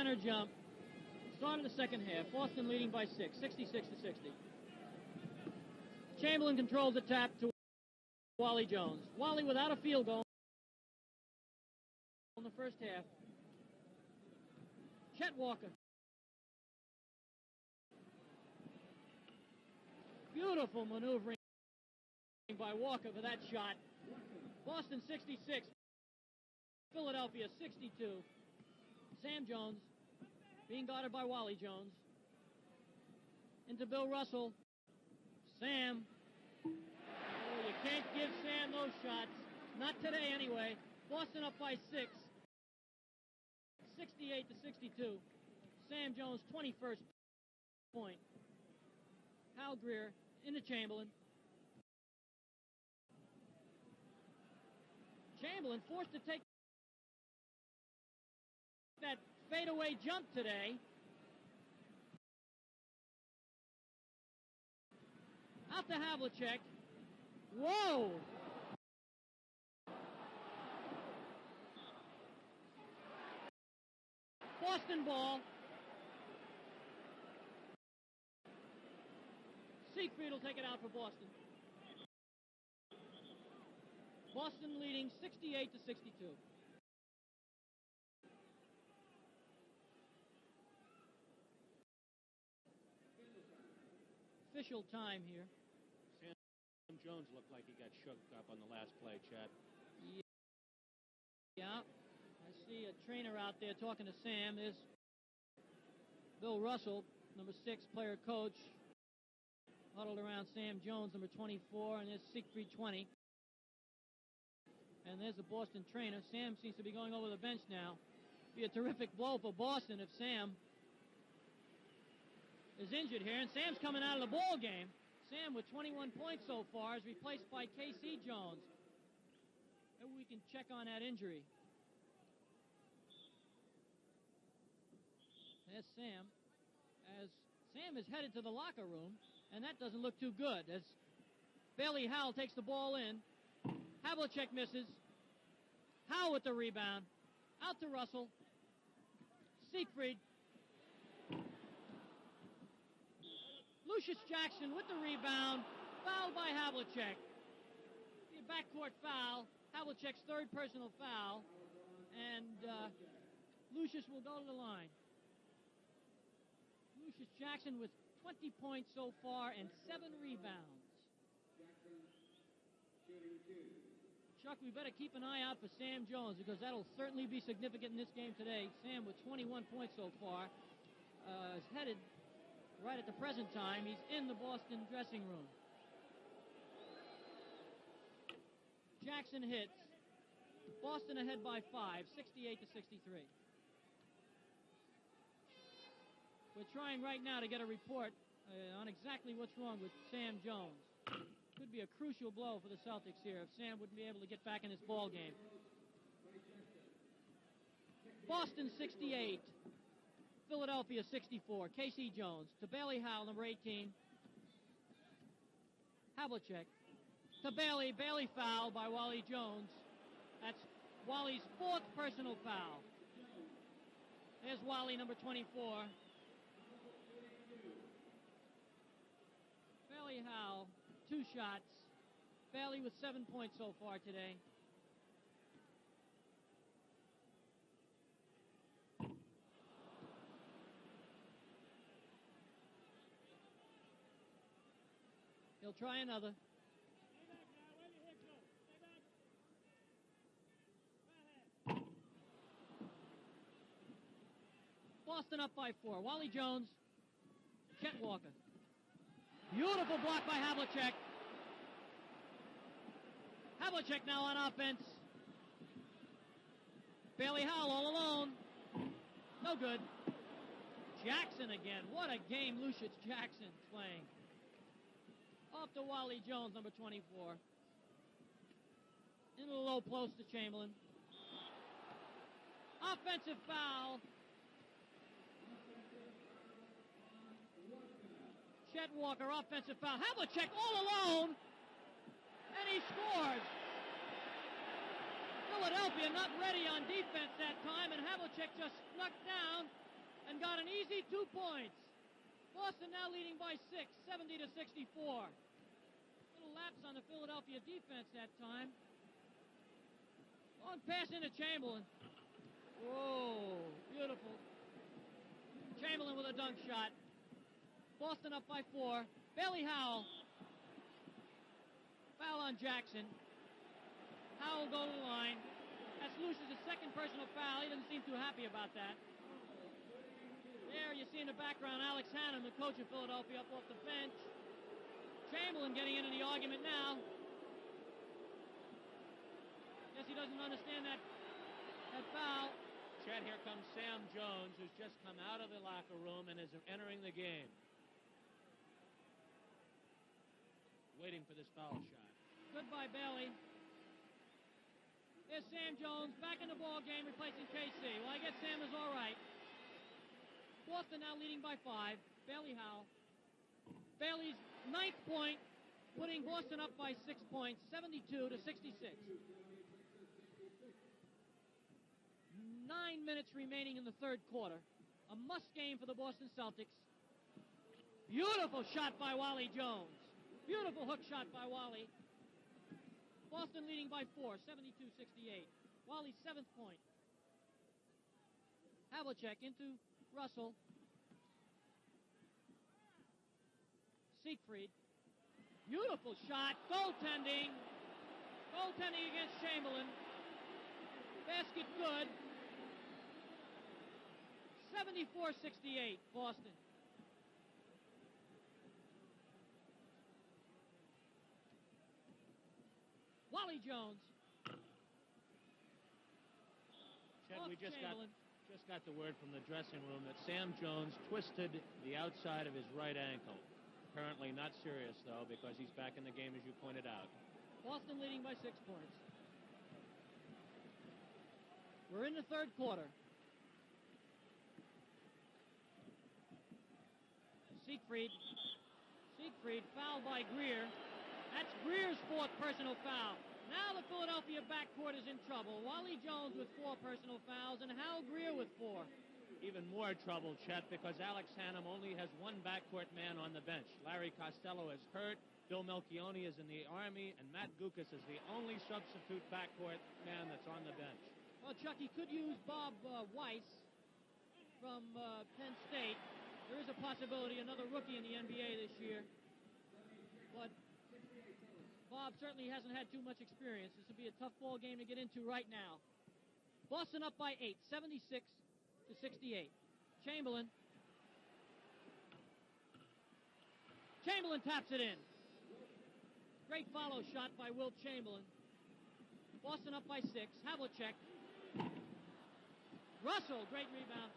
center jump. Start of the second half. Boston leading by 6, 66-60. Chamberlain controls the tap to Wally Jones. Wally without a field goal in the first half. Chet Walker. Beautiful maneuvering by Walker for that shot. Boston 66. Philadelphia 62. Sam Jones being guarded by Wally Jones. Into Bill Russell. Sam. Oh, you can't give Sam those shots. Not today anyway. Boston up by 6. 68-62. Sam Jones 21st point. Hal Greer into Chamberlain. Chamberlain forced to take that fadeaway jump today. Out to Havlicek. Whoa! Boston ball. Siegfried will take it out for Boston. Boston leading 68-62. Official time here. Sam Jones looked like he got shook up on the last play, Chet. Yeah. I see a trainer out there talking to Sam. There's Bill Russell, number 6 player coach, huddled around Sam Jones, number 24, and there's Siegfried 20. And there's the Boston trainer. Sam seems to be going over the bench now. Be a terrific blow for Boston if Sam is injured here. And Sam's coming out of the ball game. Sam with 21 points so far is replaced by K.C. Jones. Maybe we can check on that injury. There's Sam. As Sam is headed to the locker room, and that doesn't look too good. As Bailey Howell takes the ball in. Havlicek misses. Howell with the rebound. Out to Russell. Siegfried. Lucius Jackson with the rebound. Fouled by Havlicek. The backcourt foul. Havlicek's third personal foul. And Lucius will go to the line. Lucius Jackson with 20 points so far and 7 rebounds. Chuck, we better keep an eye out for Sam Jones because that'll certainly be significant in this game today. Sam with 21 points so far is headed right at the present time. He's in the Boston dressing room. Jackson hits. Boston ahead by 5, 68-63. We're trying right now to get a report on exactly what's wrong with Sam Jones. Could be a crucial blow for the Celtics here if Sam wouldn't be able to get back in this ball game. Boston 68, Philadelphia 64. K.C. Jones to Bailey Howell, number 18. Havlicek to Bailey. Bailey foul by Wally Jones. That's Wally's 4th personal foul. There's Wally, number 24. Bailey Howell, 2 shots. Bailey with 7 points so far today. He'll try another. Boston up by 4. Wally Jones, Chet Walker. Beautiful block by Havlicek. Havlicek now on offense. Bailey Howell all alone. No good. Jackson again. What a game Lucius Jackson playing. Off to Wally Jones, number 24. Into the low post to Chamberlain. Offensive foul. Chet Walker, offensive foul. Havlicek all alone. And he scores. Philadelphia not ready on defense that time, and Havlicek just snuck down and got an easy 2 points. Boston now leading by 6, 70-64. Little lapse on the Philadelphia defense that time. Long pass into Chamberlain. Whoa, beautiful. Chamberlain with a dunk shot. Boston up by 4. Bailey Howell. Foul on Jackson. Howell go to the line. That's Lucius' second personal foul. He doesn't seem too happy about that. There you see in the background Alex Hannum, the coach of Philadelphia, up off the bench. Chamberlain getting into the argument now. Guess he doesn't understand that foul. Chet, here comes Sam Jones, who's just come out of the locker room and is entering the game. Waiting for this foul shot. Good by Bailey. Here's Sam Jones back in the ball game replacing KC. Well, I guess Sam is all right. Boston now leading by 5. Bailey Howell. Bailey's 9th point, putting Boston up by 6 points, 72-66. 9 minutes remaining in the third quarter. A must game for the Boston Celtics. Beautiful shot by Wally Jones. Beautiful hook shot by Wally. Boston leading by 4, 72-68. Wally's 7th point. Havlicek into Russell. Siegfried. Beautiful shot. Goaltending. Goaltending against Chamberlain. Basket good. 74-68, Boston. Wally Jones. Chet, we just got the word from the dressing room that Sam Jones twisted the outside of his right ankle. Apparently not serious, though, because he's back in the game, as you pointed out. Boston leading by 6 points. We're in the third quarter. Siegfried fouled by Greer. That's Greer's 4th personal foul. Now the Philadelphia backcourt is in trouble. Wally Jones with 4 personal fouls and Hal Greer with 4. Even more trouble, Chet, because Alex Hannum only has 1 backcourt man on the bench. Larry Costello is hurt. Bill Melchione is in the Army, and Matt Gukas is the only substitute backcourt man that's on the bench. Well, Chuck, he could use Bob Weiss from Penn State. There is a possibility, another rookie in the NBA this year. But Bob certainly hasn't had too much experience. This would be a tough ball game to get into right now. Boston up by 8, 76-68. Chamberlain taps it in. Great follow shot by Wilt Chamberlain. Boston up by 6. Havlicek. Russell, great rebound.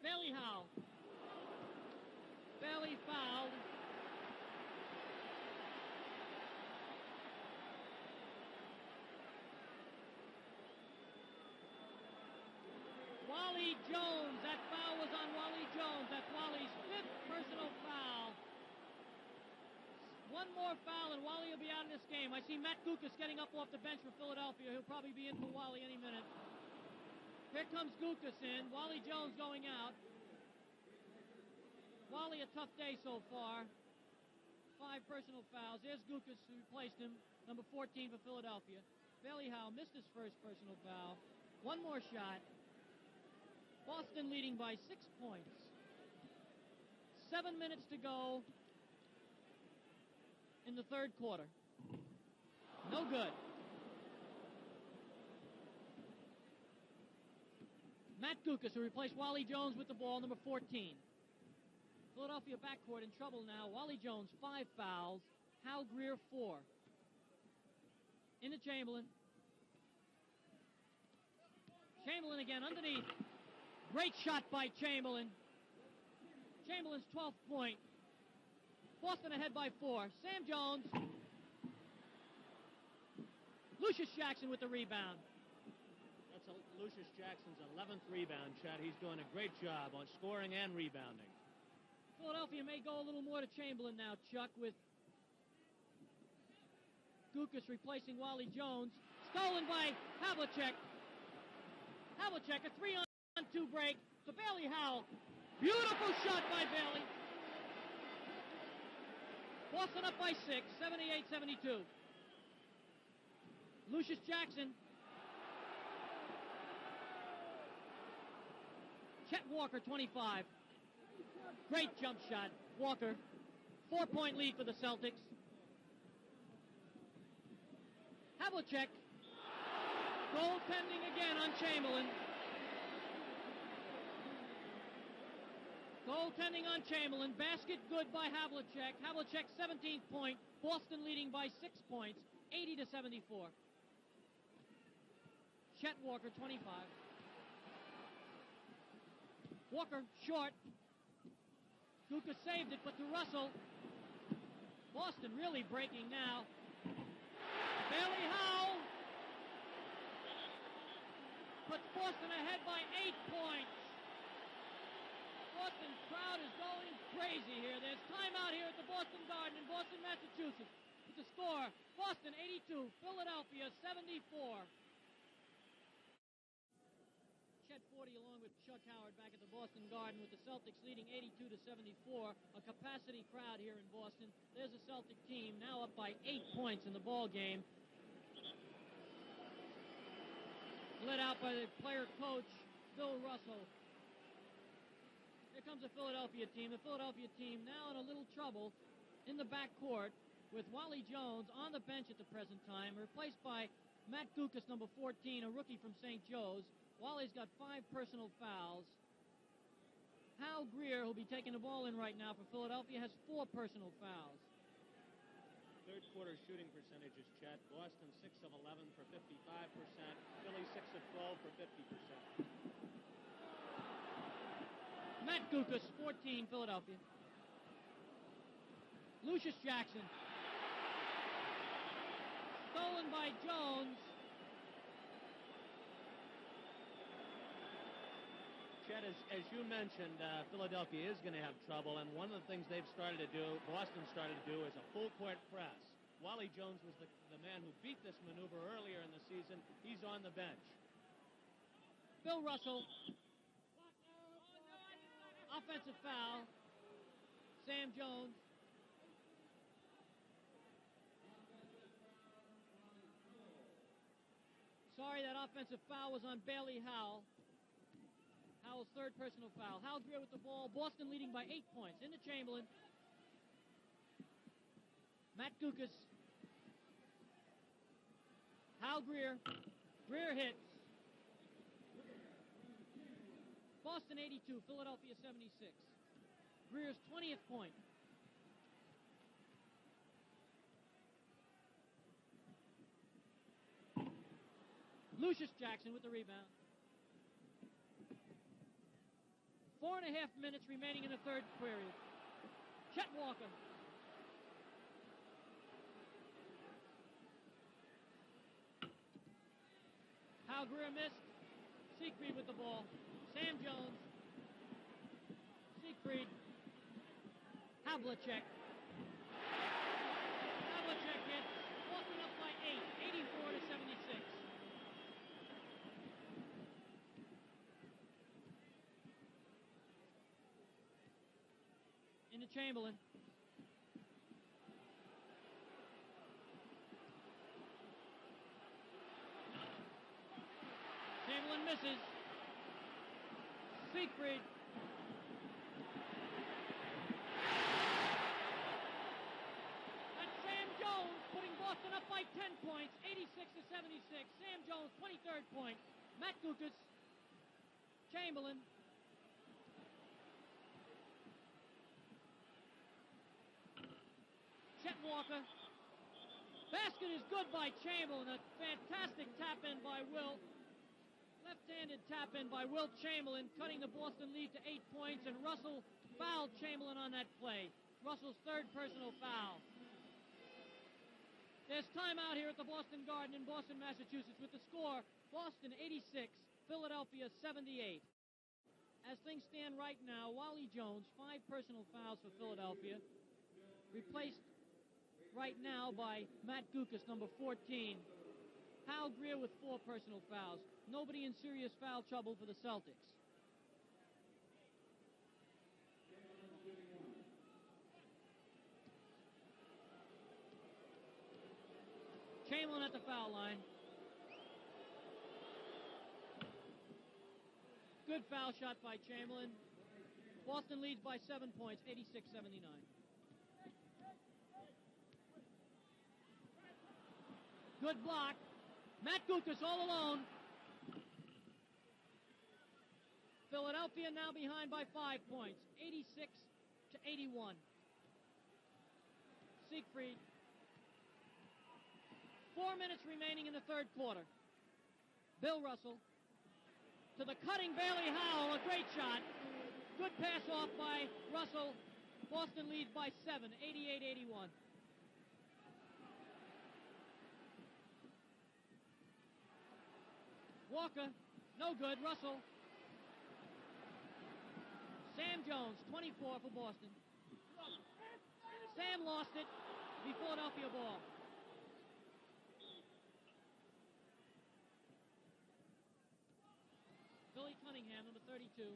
Bailey Howell. Bailey fouled. Wally Jones. That foul was on Wally Jones. That's Wally's 5th personal foul. 1 more foul and Wally will be out of this game. I see Matt Gukas getting up off the bench for Philadelphia. He'll probably be in for Wally any minute. Here comes Gukas in. Wally Jones going out. Wally a tough day so far. 5 personal fouls. There's Gukas who replaced him. Number 14 for Philadelphia. Bailey Howell missed his first personal foul. 1 more shot. Boston leading by 6 points. 7 minutes to go in the third quarter. No good. Matt Gukas, who replaced Wally Jones with the ball, number 14. Philadelphia backcourt in trouble now. Wally Jones, 5 fouls. Hal Greer, 4. Into Chamberlain. Chamberlain again underneath. Great shot by Chamberlain. Chamberlain's 12th point. Boston ahead by 4. Sam Jones. Lucius Jackson with the rebound. That's Lucius Jackson's 11th rebound, Chad. He's doing a great job on scoring and rebounding. Philadelphia may go a little more to Chamberlain now, Chuck, with Gukas replacing Wally Jones. Stolen by Havlicek. Havlicek, a 3-on 1-2 break to Bailey Howell. Beautiful shot by Bailey. Boston up by 6, 78-72. Lucius Jackson. Chet Walker, 25. Great jump shot. Walker, 4-point lead for the Celtics. Havlicek. Goaltending again on Chamberlain. Goaltending on Chamberlain. Basket good by Havlicek. Havlicek 17th point. Boston leading by 6 points, 80-74. Chet Walker, 25. Walker short. Guka saved it, but to Russell. Boston really breaking now. Bailey Howell puts Boston ahead by 8 points. Boston crowd is going crazy here. There's timeout here at the Boston Garden in Boston, Massachusetts. With the score, Boston 82, Philadelphia 74. Chet 40 along with Chuck Howard back at the Boston Garden with the Celtics leading 82-74. A capacity crowd here in Boston. There's a Celtic team now up by 8 points in the ball game. Led out by the player coach, Bill Russell. Here comes the Philadelphia team. The Philadelphia team now in a little trouble in the backcourt with Wally Jones on the bench at the present time, replaced by Matt Gukas, number 14, a rookie from St. Joe's. Wally's got 5 personal fouls. Hal Greer, who'll be taking the ball in right now for Philadelphia, has 4 personal fouls. Third quarter shooting percentages, Chet. Boston 6 of 11 for 55%. Philly 6 of 12 for 50%. Matt Gukas, 14, Philadelphia. Lucius Jackson. Stolen by Jones. Chet, as you mentioned, Philadelphia is going to have trouble, and one of the things they've started to do, Boston started to do, is a full-court press. Wally Jones was the man who beat this maneuver earlier in the season. He's on the bench. Bill Russell. Offensive foul. Sam Jones. Sorry, that offensive foul was on Bailey Howell. Howell's third personal foul. Hal Greer with the ball. Boston leading by 8 points. Into Chamberlain. Matt Gukas. Hal Greer. Greer hits. Boston 82, Philadelphia 76. Greer's 20th point. Lucius Jackson with the rebound. 4.5 minutes remaining in the third period. Chet Walker. Hal Greer missed. Siegfried with the ball. Sam Jones. Siegfried. Havlicek. Havlicek hits. Boston up by 8, 84-76. Into Chamberlain. Chamberlain misses. Siegfried. And Sam Jones putting Boston up by 10 points, 86-76. Sam Jones, 23rd point. Matt Gukas. Chamberlain. Chet Walker. Basket is good by Chamberlain. A fantastic tap in by Will. Left-handed tap in by Wilt Chamberlain, cutting the Boston lead to 8 points, and Russell fouled Chamberlain on that play. Russell's third personal foul. There's timeout here at the Boston Garden in Boston, Massachusetts, with the score, Boston 86, Philadelphia 78. As things stand right now, Wally Jones, 5 personal fouls for Philadelphia, replaced right now by Matt Gukas, number 14. Hal Greer with 4 personal fouls. Nobody in serious foul trouble for the Celtics. Chamberlain at the foul line. Good foul shot by Chamberlain. Boston leads by 7 points, 86-79. Good block. Matt Gukas all alone. Philadelphia now behind by 5 points, 86-81. Siegfried. 4 minutes remaining in the third quarter. Bill Russell to the cutting Bailey Howell, a great shot. Good pass off by Russell. Boston leads by 7, 88-81. Walker, no good. Russell. Sam Jones, 24 for Boston. Sam lost it. The Philadelphia ball. Billy Cunningham, number 32.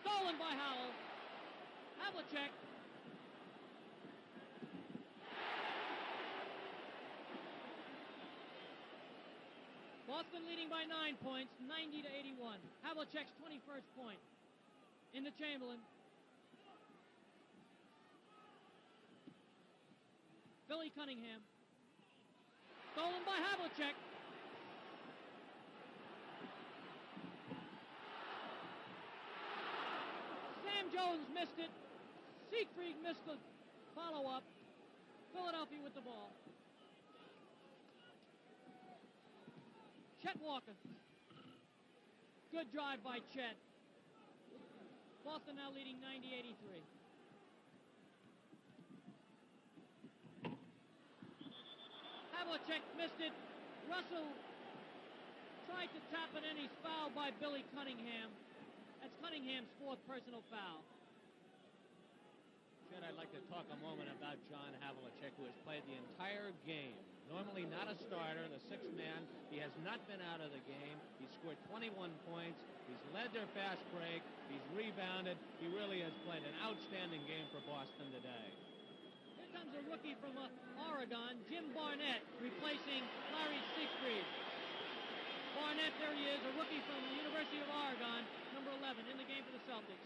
Stolen by Howell. Havlicek. Boston leading by 9 points, 90-81. Havlicek's 21st point. Into Chamberlain. Billy Cunningham. Stolen by Havlicek. Sam Jones missed it. Siegfried missed the follow-up. Philadelphia with the ball. Chet Walker. Good drive by Chet. Boston now leading 90-83. Havlicek missed it. Russell tried to tap it in. He's fouled by Billy Cunningham. That's Cunningham's 4th personal foul. Chet, I'd like to talk a moment about John Havlicek, who has played the entire game. Normally not a starter, the 6th man. He has not been out of the game. He scored 21 points. He's led their fast break. He's rebounded. He really has played an outstanding game for Boston today. Here comes a rookie from Oregon, Jim Barnett, replacing Larry Siegfried. Barnett, there he is, a rookie from the University of Oregon, number 11, in the game for the Celtics.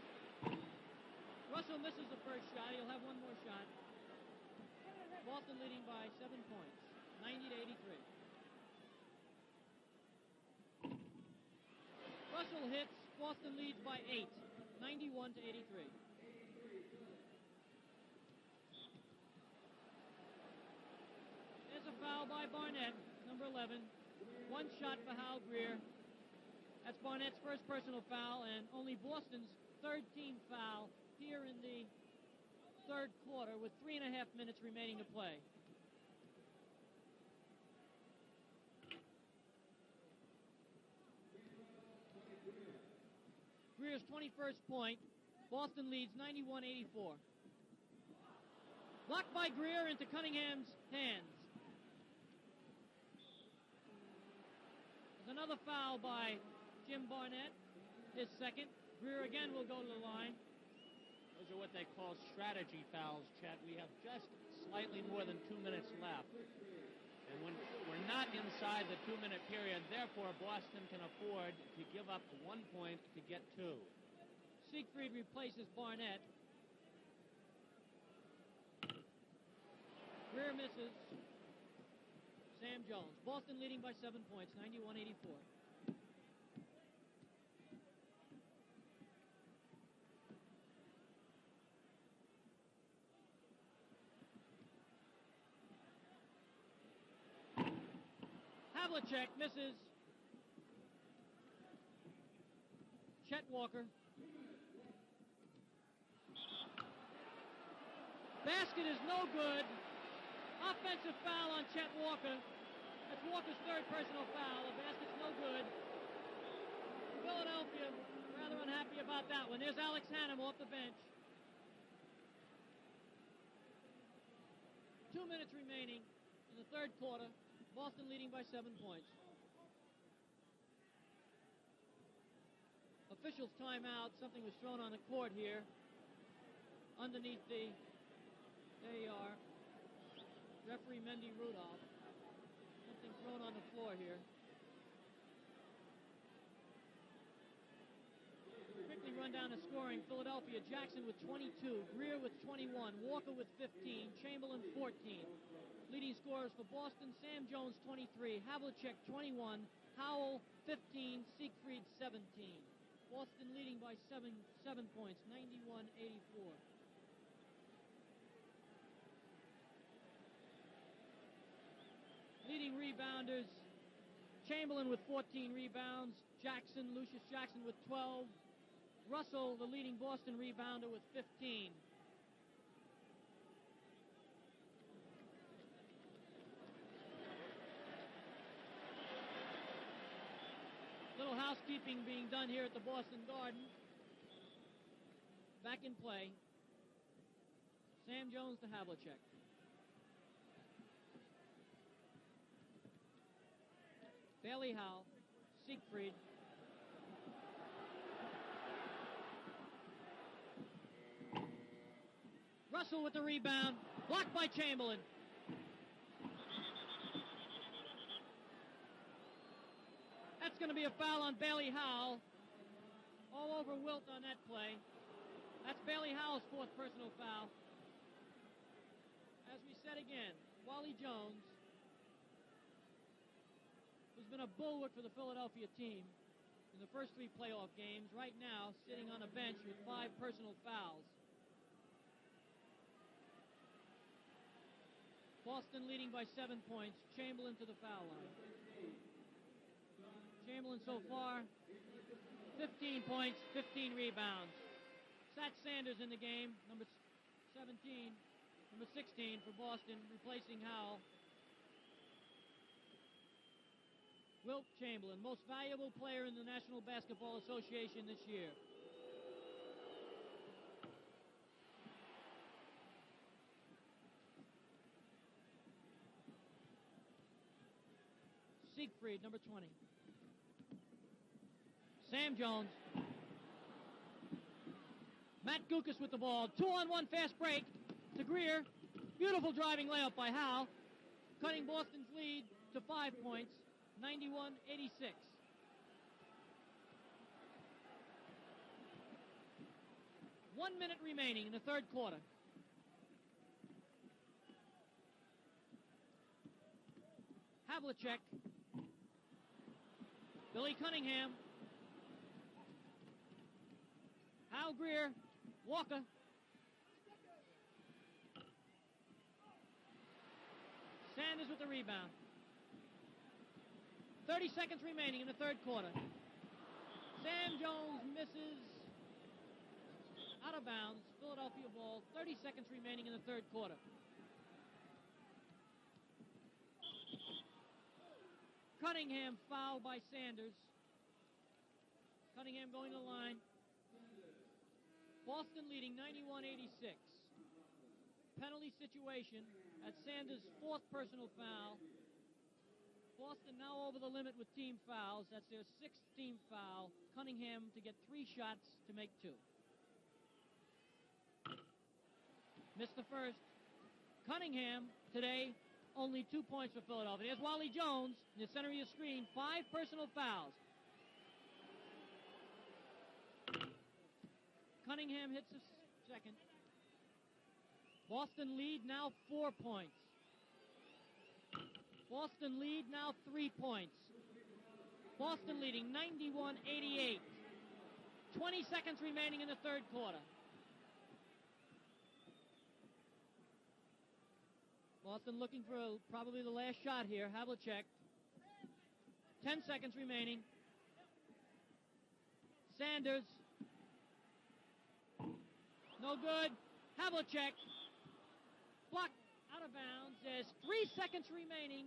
Russell misses the first shot. He'll have one more shot. Boston leading by 7 points, 90-83. Russell hits. Boston leads by 8, 91-83. There's a foul by Barnett, number 11. One shot for Hal Greer. That's Barnett's first personal foul and only Boston's 3rd team foul here in the third quarter with 3.5 minutes remaining to play. Greer's 21st point. Boston leads 91-84. Blocked by Greer into Cunningham's hands. There's another foul by Jim Barnett, his 2nd. Greer again will go to the line. Those are what they call strategy fouls, Chet. We have just slightly more than 2 minutes left. And when we're not inside the 2-minute period, therefore Boston can afford to give up 1 point to get 2. Siegfried replaces Barnett. Greer misses. Sam Jones. Boston leading by 7 points, 91-84. Havlicek misses. Chet Walker. Basket is no good. Offensive foul on Chet Walker. That's Walker's 3rd personal foul. The basket's no good. Philadelphia rather unhappy about that one. There's Alex Hannum off the bench. 2 minutes remaining in the third quarter. Boston leading by 7 points. Officials timeout. Something was thrown on the court here. Underneath the... There you are. Referee Mendy Rudolph. Something thrown on the floor here. Quickly run down the scoring. Philadelphia, Jackson with 22, Greer with 21, Walker with 15, Chamberlain 14. Leading scorers for Boston, Sam Jones 23, Havlicek 21, Howell 15, Siegfried 17. Boston leading by 7 points, 91-84. Leading rebounders, Chamberlain with 14 rebounds, Lucius Jackson with 12, Russell, the leading Boston rebounder, with 15. Little housekeeping being done here at the Boston Garden. Back in play. Sam Jones to Havlicek. Bailey Howell, Siegfried. Russell with the rebound, blocked by Chamberlain. That's going to be a foul on Bailey Howell. All over Wilt on that play. That's Bailey Howell's fourth personal foul. As we said again, Wally Jones, who's been a bulwark for the Philadelphia team in the first 3 playoff games, right now sitting on a bench with 5 personal fouls. Boston leading by 7 points. Chamberlain to the foul line. Chamberlain so far, 15 points, 15 rebounds. Sat Sanders in the game, number 16 for Boston, replacing Howell. Wilt Chamberlain, most valuable player in the National Basketball Association this year. Siegfried, number 20. Sam Jones. Matt Gukas with the ball. 2-on-1 fast break to Greer. Beautiful driving layup by Howell, cutting Boston's lead to 5 points, 91-86. One minute remaining in the third quarter. Havlicek. Billy Cunningham. Hal Greer. Walker. Sanders with the rebound. 30 seconds remaining in the third quarter. Sam Jones misses. Out of bounds. Philadelphia ball. 30 seconds remaining in the third quarter. Cunningham fouled by Sanders. Cunningham going to the line. Boston leading 91-86. Penalty situation at Sanders' fourth personal foul. Boston now over the limit with team fouls. That's their 6th team foul. Cunningham to get 3 shots to make 2. Missed the first. Cunningham today only 2 points for Philadelphia. There's Wally Jones in the center of your screen. 5 personal fouls. Cunningham hits the second. Boston lead now 4 points. Boston lead now 3 points. Boston leading 91-88. 20 seconds remaining in the third quarter. Boston looking for probably the last shot here. Havlicek. 10 seconds remaining. Sanders. No good. Havlicek. Blocked out of bounds. There's 3 seconds remaining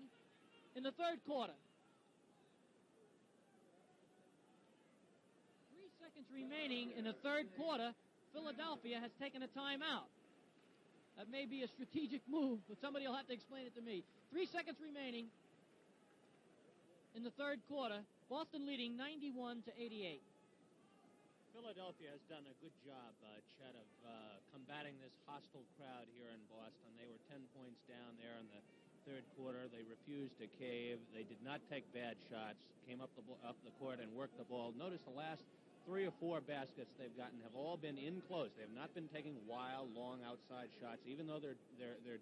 in the third quarter. 3 seconds remaining in the third quarter. Philadelphia has taken a timeout. That may be a strategic move, but somebody will have to explain it to me. 3 seconds remaining in the third quarter. Boston leading 91-88. Philadelphia has done a good job, Chet, of combating this hostile crowd here in Boston. They were 10 points down there in the third quarter. They refused to cave. They did not take bad shots, came up the court and worked the ball. Notice the last 3 or 4 baskets they've gotten have all been in close. They have not been taking wild, long outside shots, even though they're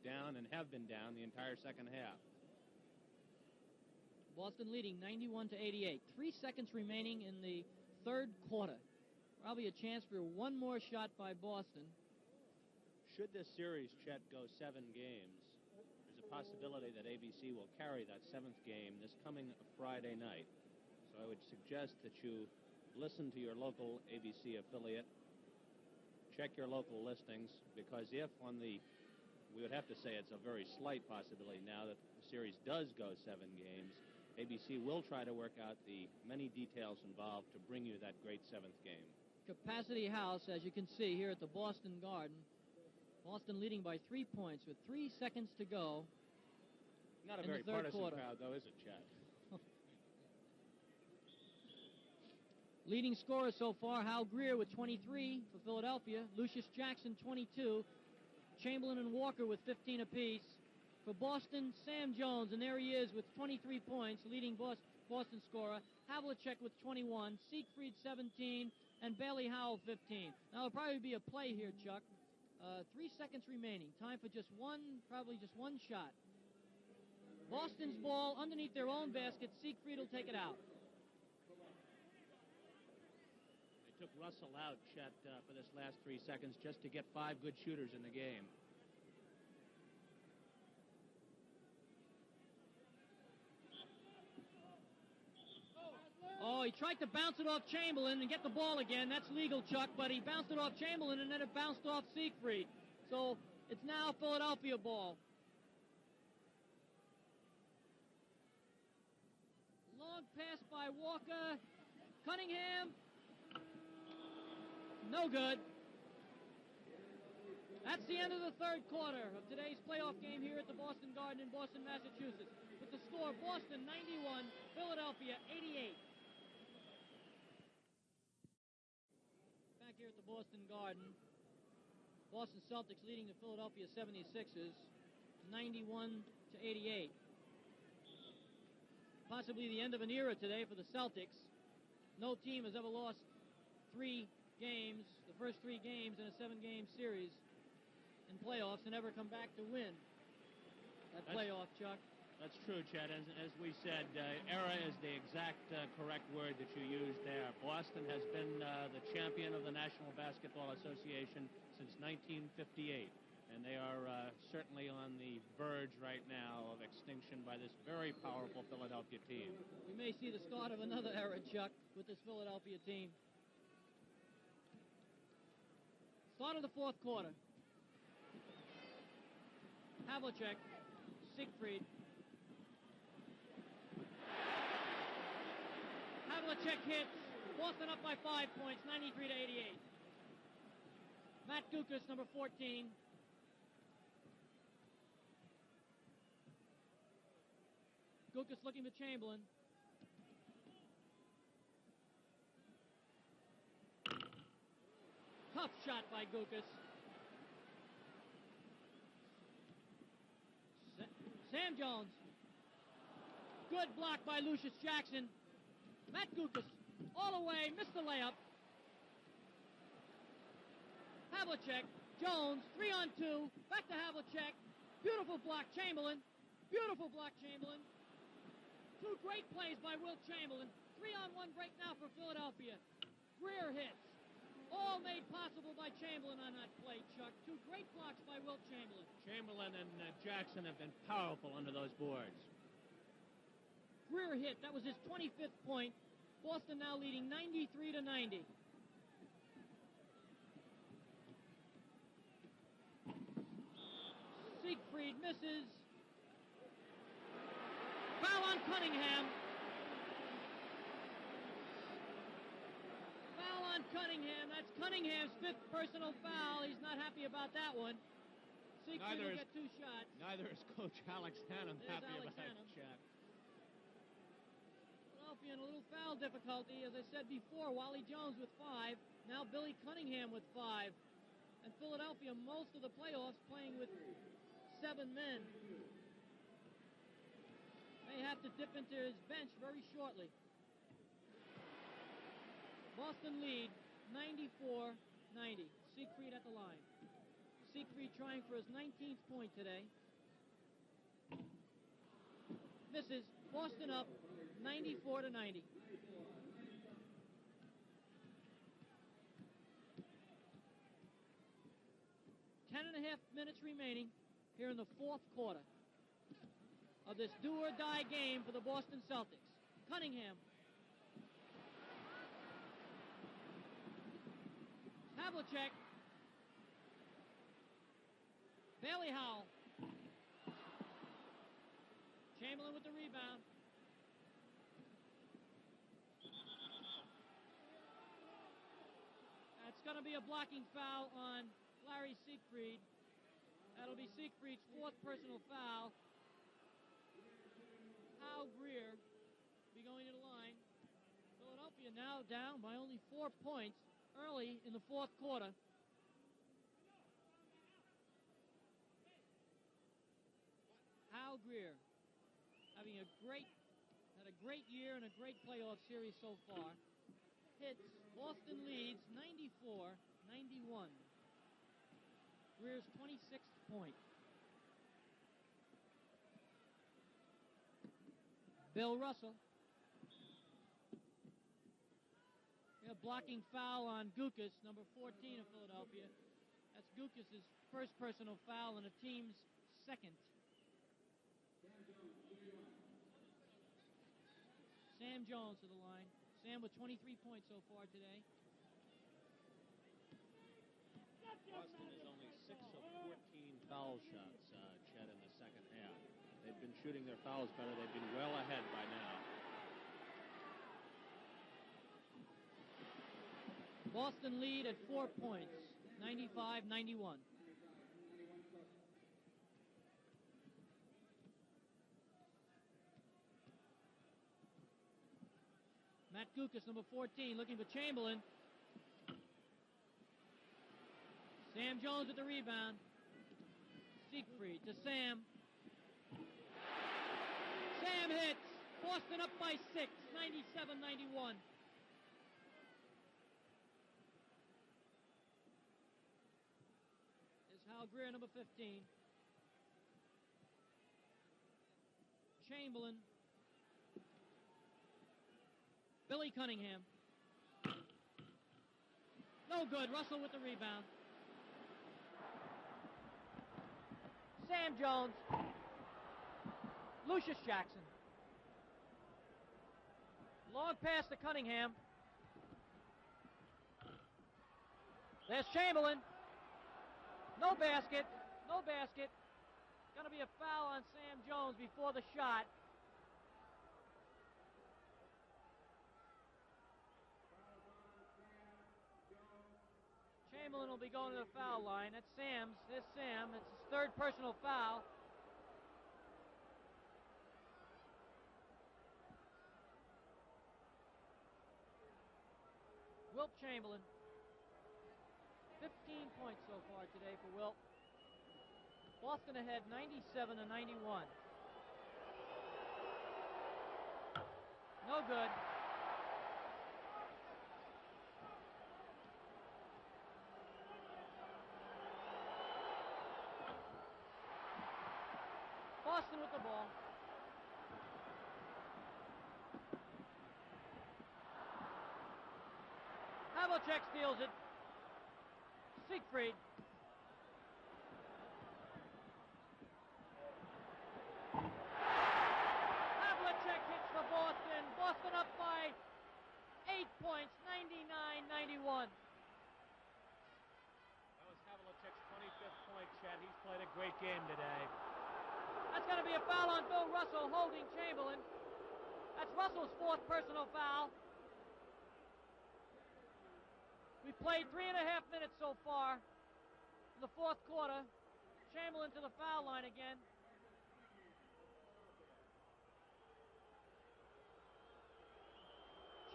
down and have been down the entire second half. Boston leading 91-88. 3 seconds remaining in the third quarter. Probably a chance for one more shot by Boston. Should this series, Chet, go 7 games, there's a possibility that ABC will carry that 7th game this coming Friday night. So I would suggest that you listen to your local ABC affiliate, check your local listings, because if we would have to say it's a very slight possibility now that the series does go 7 games, ABC will try to work out the many details involved to bring you that great 7th game. Capacity house, as you can see here at the Boston Garden. Boston leading by 3 points with 3 seconds to go. Not a very partisan crowd, though, is it, Chad? Leading scorer so far, Hal Greer with 23 for Philadelphia. Lucius Jackson, 22. Chamberlain and Walker with 15 apiece. For Boston, Sam Jones, and there he is with 23 points, leading Boston scorer. Havlicek with 21. Siegfried, 17. And Bailey Howell, 15. Now, it'll probably be a play here, Chuck. 3 seconds remaining. Time for probably just one shot. Boston's ball underneath their own basket. Siegfried will take it out. They took Russell out, Chet, for this last 3 seconds just to get 5 good shooters in the game. Oh, he tried to bounce it off Chamberlain and get the ball again. That's legal, Chuck, but he bounced it off Chamberlain and then it bounced off Siegfried. So it's now Philadelphia ball. Long pass by Walker. Cunningham. No good. That's the end of the third quarter of today's playoff game here at the Boston Garden in Boston, Massachusetts. With the score, Boston 91, Philadelphia 88. Back here at the Boston Garden, Boston Celtics leading the Philadelphia 76ers 91-88. Possibly the end of an era today for the Celtics. No team has ever lost 3 games, the first 3 games in a 7-game series in playoffs and ever come back to win that playoff, Chuck. That's true, Chad. As we said, era is the exact correct word that you used there. Boston has been the champion of the National Basketball Association since 1958, and they are certainly on the verge right now of extinction by this very powerful Philadelphia team. We may see the start of another era, Chuck, with this Philadelphia team. Start of the fourth quarter. Havlicek, Siegfried. Havlicek hits. Boston up by 5 points, 93-88. Matt Gukas, number 14. Gukas looking to Chamberlain. Tough shot by Gukas. Sam Jones. Good block by Lucius Jackson. Matt Gukas all the way, missed the layup. Havlicek, Jones, 3-on-2, back to Havlicek. Beautiful block, Chamberlain. Beautiful block, Chamberlain. 2 great plays by Wilt Chamberlain. 3-on-1 break now for Philadelphia. Greer hits. All made possible by Chamberlain on that play, Chuck. 2 great blocks by Wilt Chamberlain. Chamberlain and Jackson have been powerful under those boards. Greer hit. That was his 25th point. Boston now leading 93-90. Siegfried misses. Foul on Cunningham. Foul on Cunningham. That's Cunningham's 5th personal foul. He's not happy about that one. Siegfried will get 2 shots. Neither is Coach Alex Hannum happy about that shot. Philadelphia in a little foul difficulty. As I said before, Wally Jones with 5. Now Billy Cunningham with 5. And Philadelphia, most of the playoffs, playing with 7 men. may have to dip into his bench very shortly. Boston lead 94-90. Siegfried at the line. Siegfried trying for his 19th point today. Misses. Boston up 94-90. 10.5 minutes remaining here in the fourth quarter of this do-or-die game for the Boston Celtics. Cunningham. Havlicek. Bailey Howell. Chamberlain with the rebound. That's going to be a blocking foul on Larry Siegfried. That'll be Siegfried's fourth personal foul. Hal Greer be going to the line. Philadelphia now down by only 4 points early in the fourth quarter. Hal Greer having had a great year and a great playoff series so far. Hits. Boston leads 94-91. Greer's 26th point. Bill Russell. A blocking foul on Gukas, number 14 of Philadelphia. That's Gukas' first personal foul and the team's second. Sam Jones to the line. Sam with 23 points so far today. Boston is only 6 of 14 foul shots, Chet, in the second half. They've been shooting their fouls better. They've been well ahead by now. Boston lead at 4 points, 95-91. Matt Gukas, number 14, looking for Chamberlain. Sam Jones with the rebound. Siegfried to Sam. Sam hits. Boston up by 6, 97-91. There's Hal Greer, number 15. Chamberlain. Billy Cunningham. No good. Russell with the rebound. Sam Jones. Lucius Jackson. Long pass to Cunningham. There's Chamberlain. No basket. No basket. Going to be a foul on Sam Jones before the shot. Chamberlain will be going to the foul line. That's Sam's. There's Sam. It's his third personal foul. Wilt Chamberlain. 15 points so far today for Wilt. Boston ahead 97-91. No good. Boston with the ball. Havlicek steals it. Siegfried. Havlicek hits for Boston. Boston up by 8 points, 99-91. That was Havlicek's 25th point, Chet. He's played a great game today. That's going to be a foul on Bill Russell holding Chamberlain. That's Russell's fourth personal foul. We've played 3.5 minutes so far in the fourth quarter. Chamberlain to the foul line again.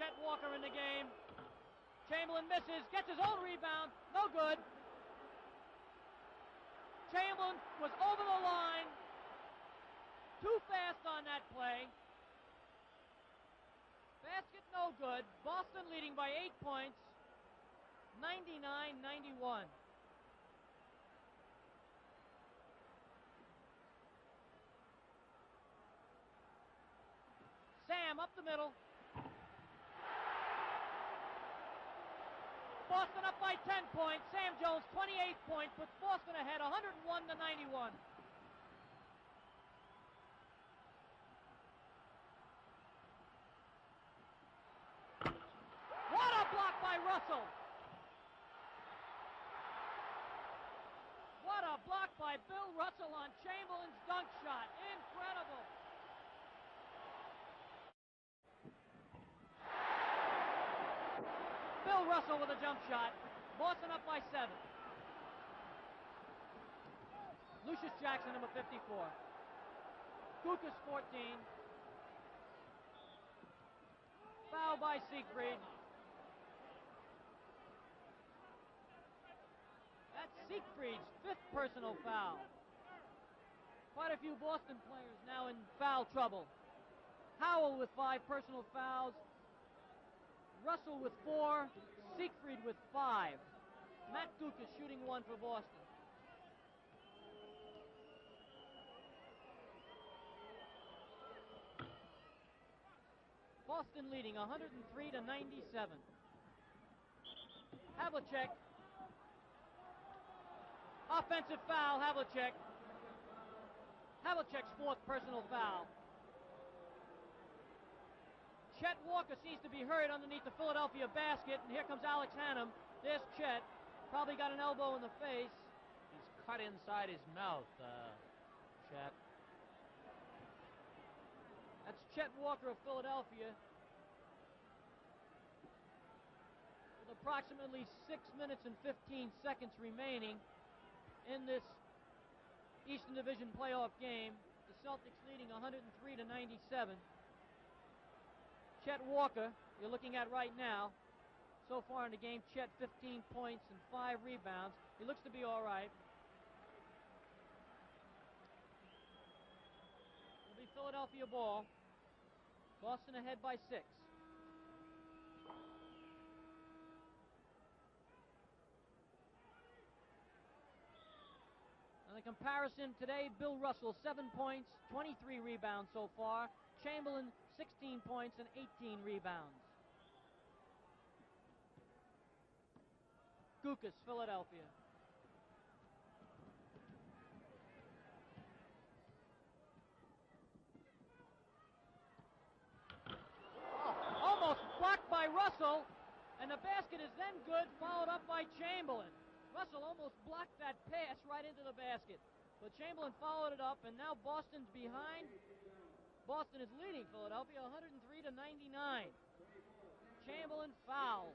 Chet Walker in the game. Chamberlain misses, gets his own rebound. No good. Chamberlain was over the line. Too fast on that play. Basket no good. Boston leading by 8 points. 99-91. Sam up the middle. Boston up by 10 points. Sam Jones, 28 points, puts Boston ahead 101-91. What a block by Russell! What a block by Bill Russell on Chamberlain's dunk shot. Incredible. Bill Russell with a jump shot. Boston up by 7. Lucius Jackson, number 54. Kukas, 14. Foul by Siegfried. That's Siegfried's 5th personal foul. Quite a few Boston players now in foul trouble. Howell with 5 personal fouls. Russell with 4. Siegfried with 5. Matt Gukas shooting 1 for Boston. Boston leading 103-97. Havlicek. Offensive foul, Havlicek. Havlicek's 4th personal foul. Chet Walker seems to be hurt underneath the Philadelphia basket, and here comes Alex Hannum. There's Chet. Probably got an elbow in the face. He's cut inside his mouth, Chet. That's Chet Walker of Philadelphia. With approximately 6 minutes and 15 seconds remaining in this Eastern Division playoff game, the Celtics leading 103-97. Chet Walker, you're looking at right now. So far in the game, Chet 15 points and 5 rebounds. He looks to be all right. It'll be Philadelphia ball. Boston ahead by 6. And the comparison today, Bill Russell, 7 points, 23 rebounds so far. Chamberlain, 16 points and 18 rebounds. Gukas, Philadelphia. Almost blocked by Russell, and the basket is then good, followed up by Chamberlain. Russell almost blocked that pass right into the basket, but Chamberlain followed it up, and now Boston's behind. Boston is leading Philadelphia 103-99. Chamberlain foul.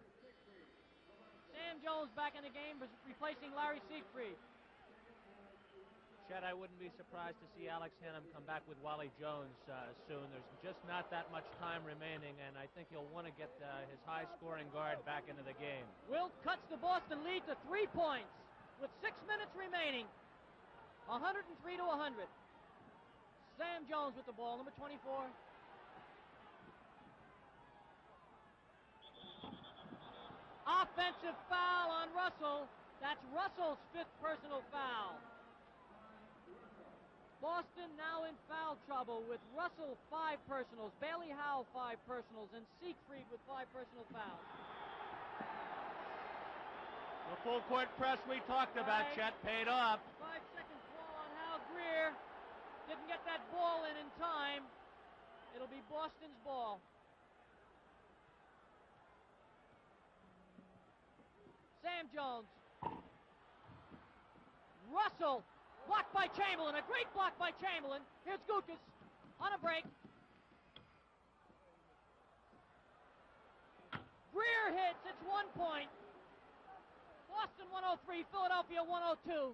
Sam Jones back in the game, replacing Larry Siegfried. Chet, I wouldn't be surprised to see Alex Hannum come back with Wally Jones soon. There's just not that much time remaining, and I think he'll want to get his high-scoring guard back into the game. Wilt cuts the Boston lead to 3 points with 6 minutes remaining. 103-100. Sam Jones with the ball, number 24. Offensive foul on Russell. That's Russell's 5th personal foul. Boston now in foul trouble with Russell 5 personals, Bailey Howell 5 personals, and Siegfried with 5 personal fouls. The full court press we talked about, Chet, paid off. 5-second call on Hal Greer. Didn't get that ball in time. It'll be Boston's ball. Sam Jones. Russell. Blocked by Chamberlain. A great block by Chamberlain. Here's Gukas on a break. Greer hits. It's 1 point. Boston 103. Philadelphia 102.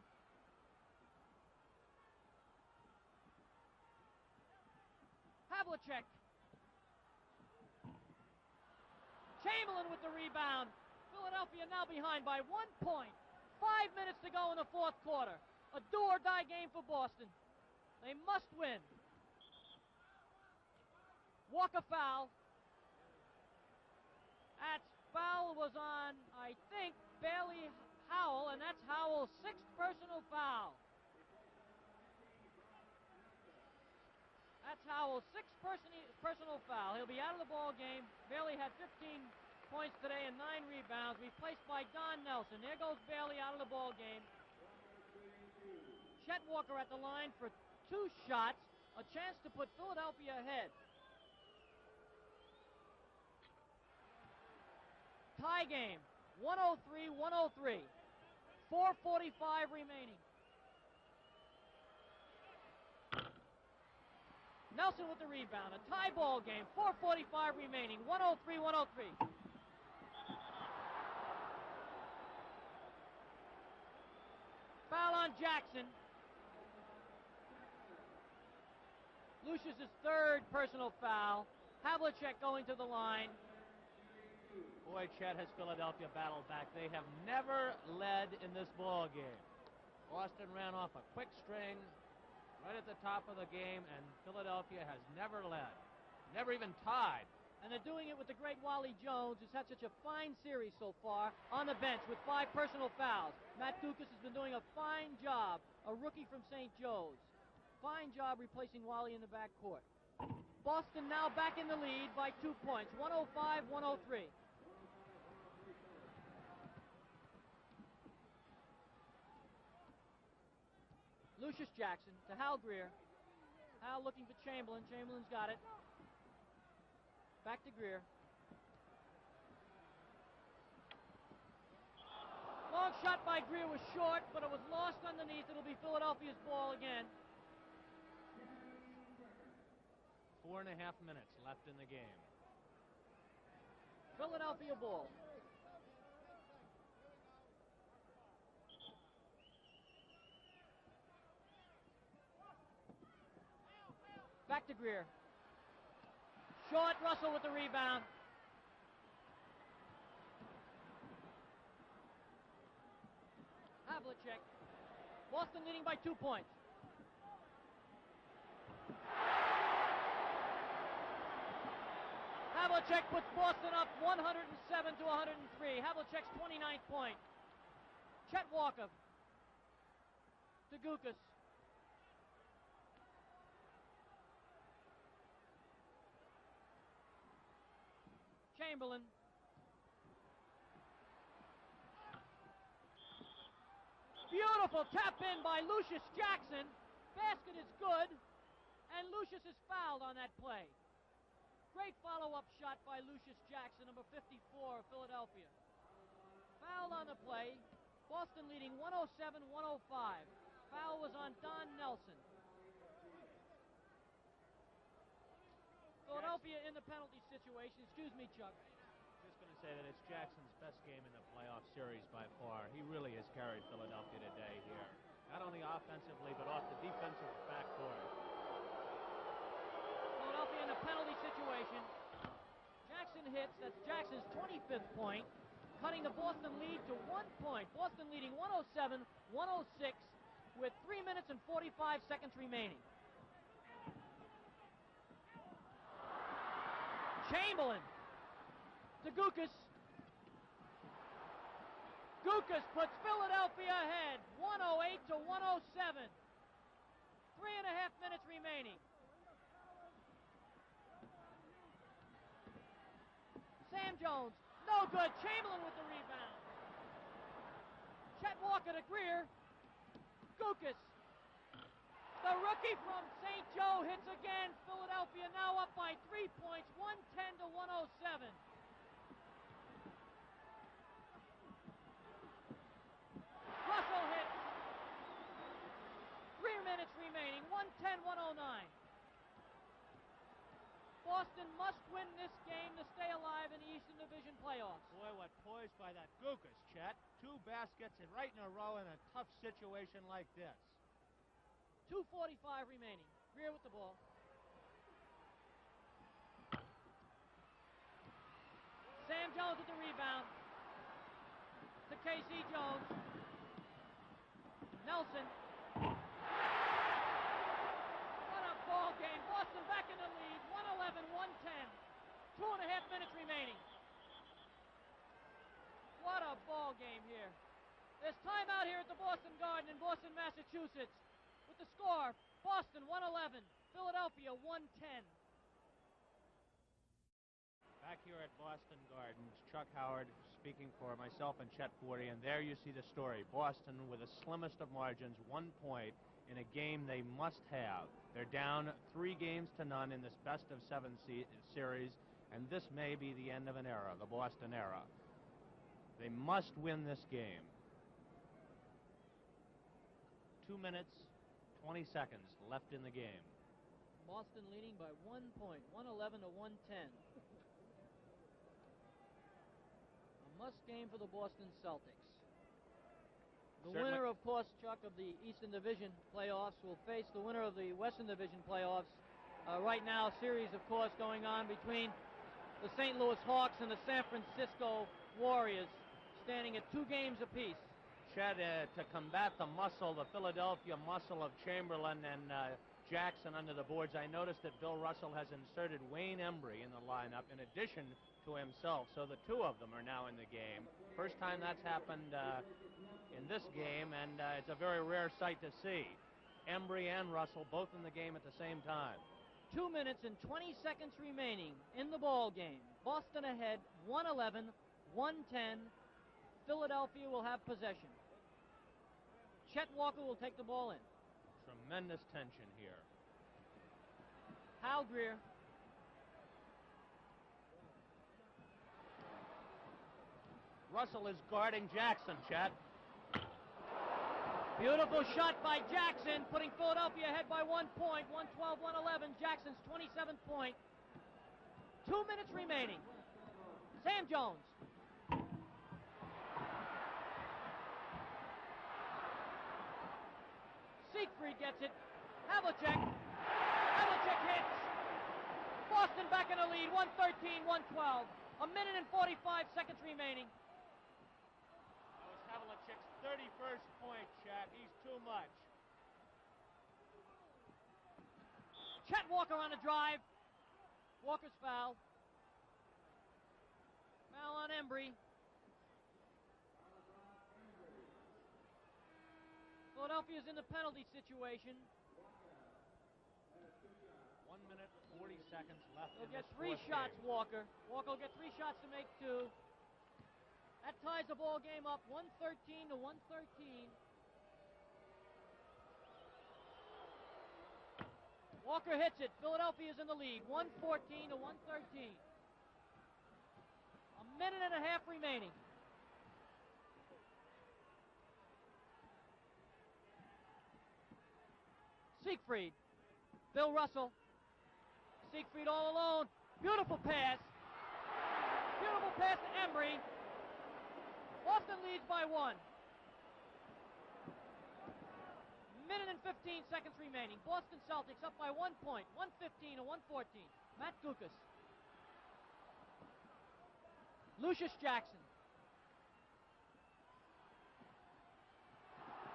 Havlicek. Chamberlain with the rebound. Philadelphia now behind by 1 point. 5 minutes to go in the 4th quarter. A do-or-die game for Boston. They must win. Walker foul. That foul was on, I think, Bailey Howell, and that's Howell's 6th personal foul. That's Howell's 6th personal foul. He'll be out of the ball game. Bailey had 15 points today and 9 rebounds, replaced by Don Nelson. There goes Bailey out of the ball game. Chet Walker at the line for 2 shots, a chance to put Philadelphia ahead. Tie game, 103-103. 4:45 remaining. Nelson with the rebound. A tie ball game, 4:45 remaining. 103-103. Foul on Jackson. Lucius' 3rd personal foul. Havlicek going to the line. Boy, Chet, has Philadelphia battled back. They have never led in this ball game. Boston ran off a quick string right at the top of the game, and Philadelphia has never led. Never even tied. And they're doing it with the great Wally Jones, who's had such a fine series so far on the bench with 5 personal fouls. Matt Dukas has been doing a fine job, a rookie from St. Joe's. Fine job replacing Wally in the backcourt. Boston now back in the lead by 2 points, 105-103. Lucius Jackson to Hal Greer. Hal looking for Chamberlain. Chamberlain's got it. Back to Greer. Long shot by Greer was short, but it was lost underneath. It'll be Philadelphia's ball again. 4.5 minutes left in the game. Philadelphia ball. Back to Greer. Short, Russell with the rebound. Havlicek. Boston leading by 2 points. Havlicek puts Boston up 107-103. Havlicek's 29th point. Chet Walker to Gukas. Chamberlain. Beautiful tap in by Lucius Jackson. Basket is good, and Lucius is fouled on that play. Great follow-up shot by Lucius Jackson, number 54 of Philadelphia. Fouled on the play. Boston leading 107-105. Foul was on Don Nelson. Philadelphia in the penalty situation. Excuse me, Chuck. Just going to say that it's Jackson's best game in the playoff series by far. He really has carried Philadelphia today here. Not only offensively, but off the defensive backcourt. Philadelphia in the penalty situation. Jackson hits. That's Jackson's 25th point, cutting the Boston lead to 1 point. Boston leading 107-106 with 3 minutes and 45 seconds remaining. Chamberlain to Gukas. Gukas puts Philadelphia ahead, 108-107. 3.5 minutes remaining. Sam Jones, no good. Chamberlain with the rebound. Chet Walker to Greer. Gukas. The rookie from St. Joe hits again. Philadelphia now up by 3 points, 110-107. Russell hits. 3 minutes remaining, 110-109. Boston must win this game to stay alive in the Eastern Division playoffs. Boy, what poise by that Gukas, Chet. 2 baskets right in a row in a tough situation like this. 2:45 remaining. Greer with the ball. Sam Jones with the rebound. To K.C. Jones. Nelson. What a ball game. Boston back in the lead. 111-110. 2.5 minutes remaining. What a ball game here. There's timeout here at the Boston Garden in Boston, Massachusetts. With the score, Boston 111, Philadelphia 110. Back here at Boston Gardens, Chuck Howard speaking for myself and Chet Forty, and there you see the story. Boston with the slimmest of margins, 1 point in a game they must have. They're down 3 games to none in this best-of-7 series, and this may be the end of an era, the Boston era. They must win this game. 2 minutes, 20 seconds left in the game. Boston leading by 1 point, 111 to 110. A must game for the Boston Celtics. The winner, of course, Chuck, of the Eastern Division playoffs will face the winner of the Western Division playoffs. Right now, a series, of course, going on between the St. Louis Hawks and the San Francisco Warriors, standing at 2 games apiece. Chad, to combat the muscle, the Philadelphia muscle of Chamberlain and Jackson under the boards, I noticed that Bill Russell has inserted Wayne Embry in the lineup in addition to himself, so the 2 of them are now in the game. First time that's happened in this game, and it's a very rare sight to see. Embry and Russell both in the game at the same time. 2 minutes and 20 seconds remaining in the ball game. Boston ahead, 111, 110. Philadelphia will have possession. Chet Walker will take the ball in. Tremendous tension here. Hal Greer. Russell is guarding Jackson, Chet. Beautiful shot by Jackson, putting Philadelphia ahead by 1 point, 112-111. Jackson's 27th point. 2 minutes remaining. Sam Jones. Siegfried gets it. Havlicek. Havlicek hits. Boston back in the lead, 113-112. A minute and 45 seconds remaining. That was Havlicek's 31st point, Chet. He's too much. Chet Walker on a drive. Walker's foul. Foul on Embry. Philadelphia's in the penalty situation. 1 minute, 40 seconds left. He'll get 3 shots, game. Walker. Walker will get 3 shots to make 2. That ties the ball game up 113-113. Walker hits it. Philadelphia's in the lead, 114-113. A minute and a half remaining. Siegfried. Bill Russell. Siegfried all alone. Beautiful pass. Beautiful pass to Embry. Boston leads by 1. Minute and 15 seconds remaining. Boston Celtics up by 1 point. 115-114. Matt Gukas. Lucius Jackson.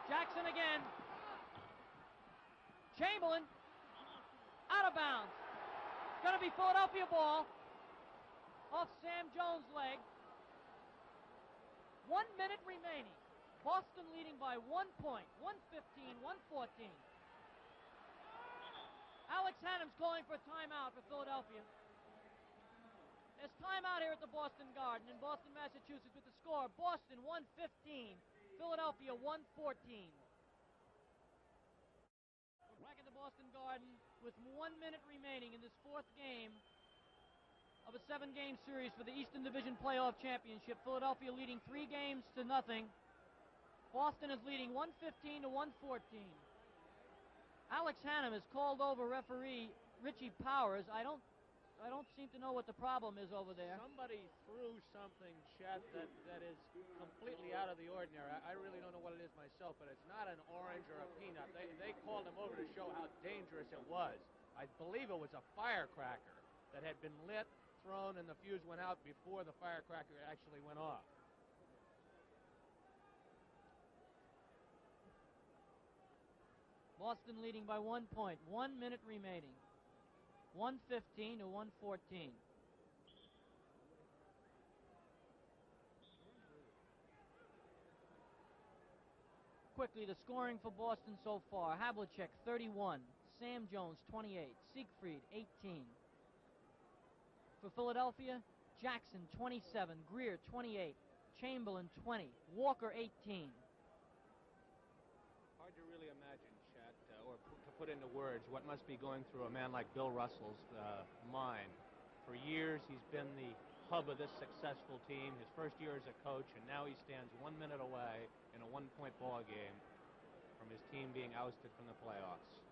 Jackson again. Chamberlain. Out of bounds. It's going to be Philadelphia ball. Off Sam Jones' leg. 1 minute remaining. Boston leading by 1 point. 115-114. Alex Hannum's calling for a timeout for Philadelphia. There's timeout here at the Boston Garden in Boston, Massachusetts with the score. Boston 115. Philadelphia 114. Back at the Boston Garden with 1 minute remaining in this 4th game of a 7-game series for the Eastern Division Playoff Championship. Philadelphia leading 3 games to nothing. Boston is leading 115-114. Alex Hannum has called over referee Richie Powers. I don't seem to know what the problem is over there. Somebody threw something, Chet, that is completely out of the ordinary. I really don't know what it is myself, but it's not an orange or a peanut. They called him over to show how dangerous it was. I believe it was a firecracker that had been lit, thrown, and the fuse went out before the firecracker actually went off. Boston leading by 1 point. 1 minute remaining. 115 to 114. Quickly, the scoring for Boston so far. Havlicek, 31. Sam Jones, 28. Siegfried, 18. For Philadelphia, Jackson, 27. Greer, 28. Chamberlain, 20. Walker, 18. Hard to really imagine, Chet, or to put into words what must be going through a man like Bill Russell's mind. For years, he's been the hub of this successful team, his first year as a coach, and now he stands 1 minute away in a one-point ball game from his team being ousted from the playoffs.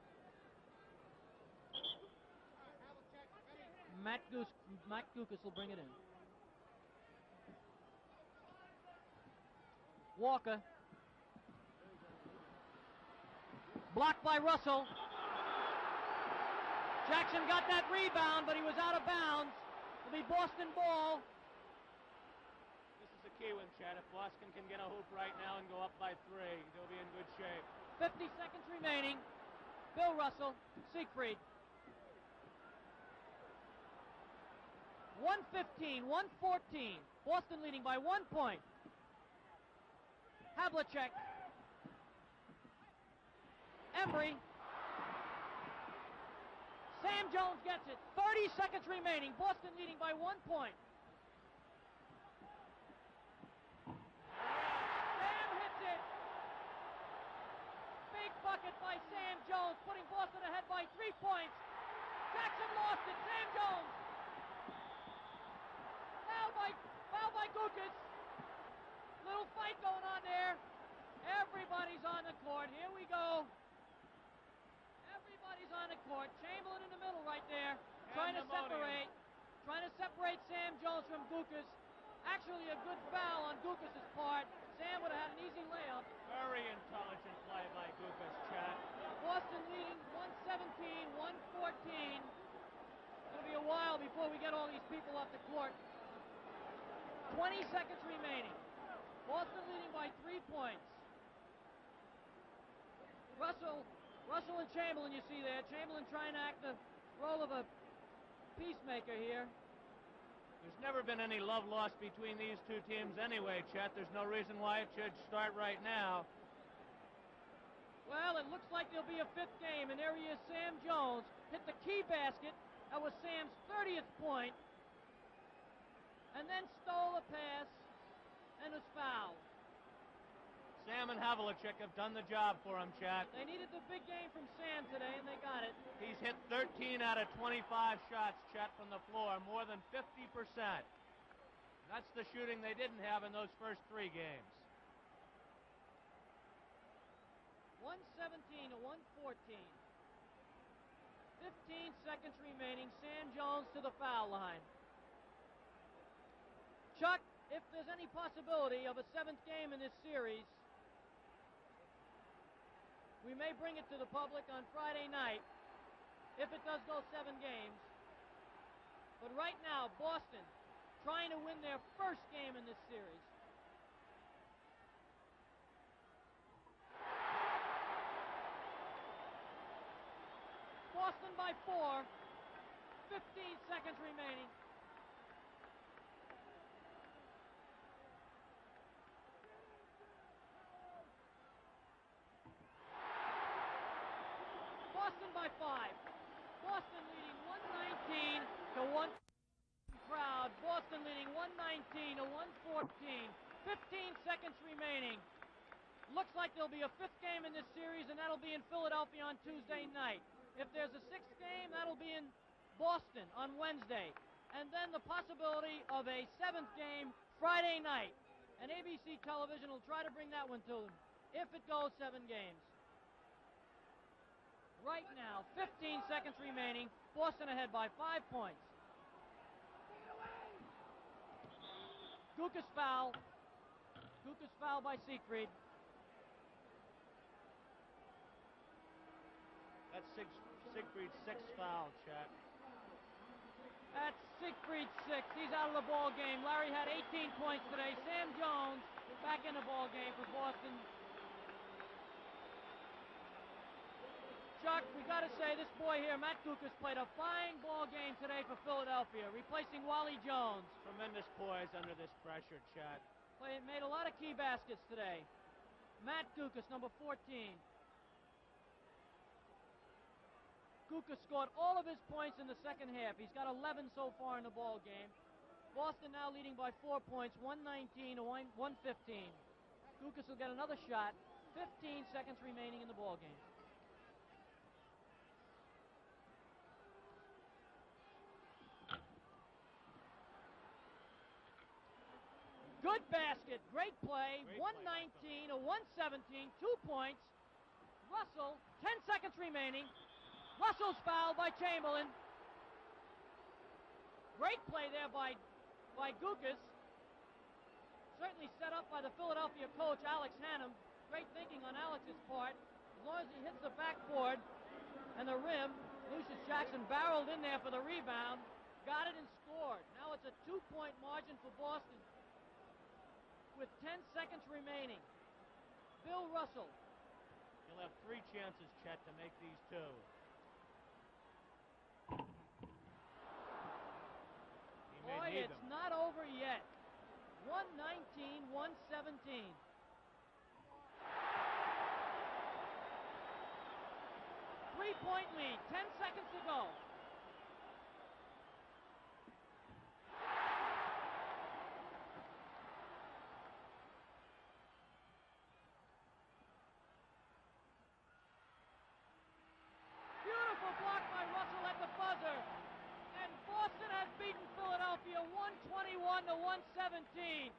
Matt Gukas will bring it in. Walker. Blocked by Russell. Jackson got that rebound, but he was out of bounds. It'll be Boston ball. This is a key one, Chad. If Boston can get a hoop right now and go up by 3, they'll be in good shape. 50 seconds remaining. Bill Russell, Siegfried. 115, 114. Boston leading by 1 point. Havlicek. Embry. Sam Jones gets it. 30 seconds remaining. Boston leading by 1 point. Sam hits it. Big bucket by Sam Jones, putting Boston ahead by 3 points. Jackson lost it. Sam Jones. Fouled by Gukas. Little fight going on there. Everybody's on the court. Here we go. Everybody's on the court. Chamberlain in the middle right there. Trying to separate Sam Jones from Gukas. Actually a good foul on Gukas' part. Sam would have had an easy layup. Very intelligent play by Gukas, Chad. Boston leading 117, 114. It's going to be a while before we get all these people off the court. 20 seconds remaining. Boston leading by 3 points. Russell and Chamberlain, you see there. Chamberlain trying to act the role of a peacemaker here. There's never been any love lost between these two teams anyway, Chet. There's no reason why it should start right now. Well, it looks like there'll be a 5th game, and there he is, Sam Jones. Hit the key basket. That was Sam's 30th point. And then stole a pass and was fouled. Sam and Havlicek have done the job for him, Chet. They needed the big game from Sam today, and they got it. He's hit 13 out of 25 shots, Chet, from the floor, more than 50%. That's the shooting they didn't have in those first 3 games. 117 to 114. 15 seconds remaining. Sam Jones to the foul line. Chuck, if there's any possibility of a 7th game in this series, we may bring it to the public on Friday night if it does go 7 games. But right now, Boston trying to win their first game in this series. Boston by 4. 15 seconds remaining. Boston by 5. Boston leading 119 to 1. Crowd. Boston leading 119 to 114. 15 seconds remaining. Looks like there'll be a 5th game in this series, and that'll be in Philadelphia on Tuesday night. If there's a 6th game, that'll be in Boston on Wednesday. And then the possibility of a 7th game Friday night. And ABC television will try to bring that one to them if it goes 7 games. Right now, 15 seconds remaining. Boston ahead by 5 points. Gukas foul. Gukas foul by Siegfried. That's Siegfried's 6th foul, Chet. That's Siegfried's 6th. He's out of the ball game. Larry had 18 points today. Sam Jones back in the ball game for Boston. Chuck, Chuck, we got to say, this boy here, Matt Gukas, played a fine ball game today for Philadelphia, replacing Wally Jones. Tremendous poise under this pressure, Chet. Made a lot of key baskets today. Matt Gukas, number 14. Gukas scored all of his points in the second half. He's got 11 so far in the ball game. Boston now leading by 4 points, 119 to 115. Gukas will get another shot. 15 seconds remaining in the ball game. Good basket. Great play. 119 to 117. 2 points. Russell, 10 seconds remaining. Russell's fouled by Chamberlain. Great play there by Gukas. Certainly set up by the Philadelphia coach, Alex Hannum. Great thinking on Alex's part. As long as he hits the backboard and the rim, Lucius Jackson barreled in there for the rebound, got it and scored. Now it's a 2-point margin for Boston with 10 seconds remaining. Bill Russell. He'll have 3 chances, Chet, to make these 2. Boy, it's not over yet. 119, 117. Three-point lead, 10 seconds to go. Beautiful block by Russell at the buzzer. And Boston has beaten Philadelphia 121 to 117.